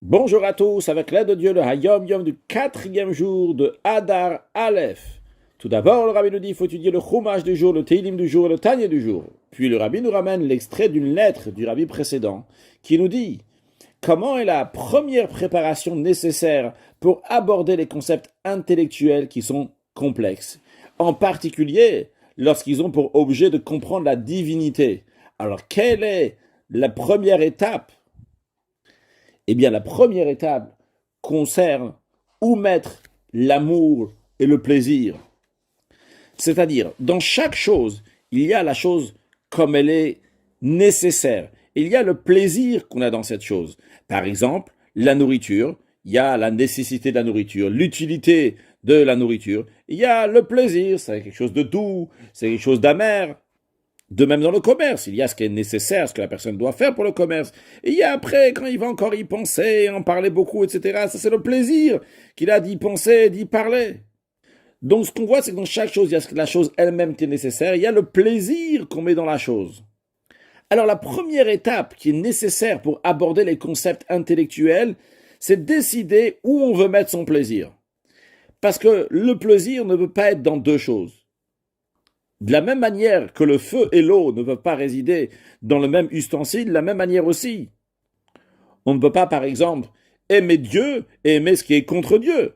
Bonjour à tous, avec l'aide de Dieu, le Hayom Yom du quatrième jour de Adar Aleph. Tout d'abord, le Rabbi nous dit qu'il faut étudier le Chumash du jour, le Teilim du jour et le Tanya du jour. Puis le Rabbi nous ramène l'extrait d'une lettre du Rabbi précédent qui nous dit comment est la première préparation nécessaire pour aborder les concepts intellectuels qui sont complexes, en particulier lorsqu'ils ont pour objet de comprendre la divinité. Alors, quelle est la première étape? Eh bien, la première étape concerne où mettre l'amour et le plaisir. C'est-à-dire, dans chaque chose, il y a la chose comme elle est nécessaire. Il y a le plaisir qu'on a dans cette chose. Par exemple, la nourriture, il y a la nécessité de la nourriture, l'utilité de la nourriture. Il y a le plaisir, c'est quelque chose de doux, c'est quelque chose d'amer. De même dans le commerce, il y a ce qui est nécessaire, ce que la personne doit faire pour le commerce. Et il y a après, quand il va encore y penser, en parler beaucoup, etc., ça c'est le plaisir qu'il a d'y penser, d'y parler. Donc ce qu'on voit, c'est que dans chaque chose, il y a la chose elle-même qui est nécessaire, il y a le plaisir qu'on met dans la chose. Alors la première étape qui est nécessaire pour aborder les concepts intellectuels, c'est décider où on veut mettre son plaisir. Parce que le plaisir ne peut pas être dans deux choses. De la même manière que le feu et l'eau ne peuvent pas résider dans le même ustensile, de la même manière aussi. On ne peut pas, par exemple, aimer Dieu et aimer ce qui est contre Dieu.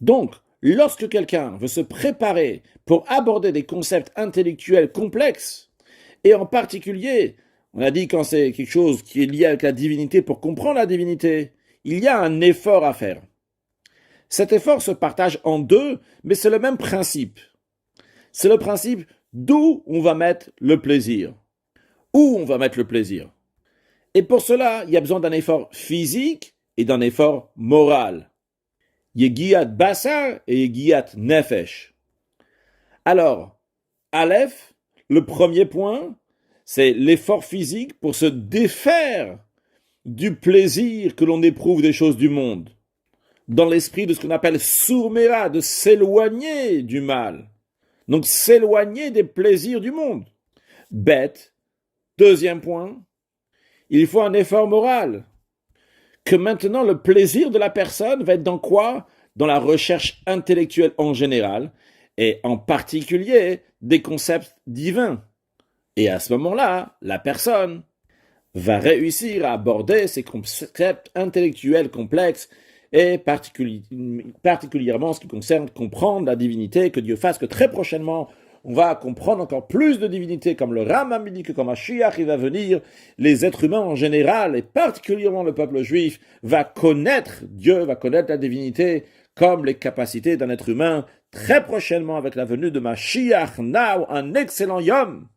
Donc, lorsque quelqu'un veut se préparer pour aborder des concepts intellectuels complexes, et en particulier, on a dit quand c'est quelque chose qui est lié avec la divinité, pour comprendre la divinité, il y a un effort à faire. Cet effort se partage en deux, mais c'est le même principe. C'est le principe d'où on va mettre le plaisir. Où on va mettre le plaisir. Et pour cela, il y a besoin d'un effort physique et d'un effort moral. Yegiat Basar et Yegiat Nefesh. Alors, Aleph, le premier point, c'est l'effort physique pour se défaire du plaisir que l'on éprouve des choses du monde. Dans l'esprit de ce qu'on appelle sourmera, de s'éloigner du mal. Donc s'éloigner des plaisirs du monde. Bête. Deuxième point, il faut un effort moral. Que maintenant le plaisir de la personne va être dans quoi? Dans la recherche intellectuelle en général, et en particulier des concepts divins. Et à ce moment-là, la personne va réussir à aborder ces concepts intellectuels complexes et particulièrement en ce qui concerne comprendre la divinité, que Dieu fasse que très prochainement, on va comprendre encore plus de divinité, comme le Rambam dit que quand Mashiach il va venir, les êtres humains en général, et particulièrement le peuple juif, va connaître Dieu, va connaître la divinité, comme les capacités d'un être humain, très prochainement avec la venue de Mashiach. Now, un excellent Yom!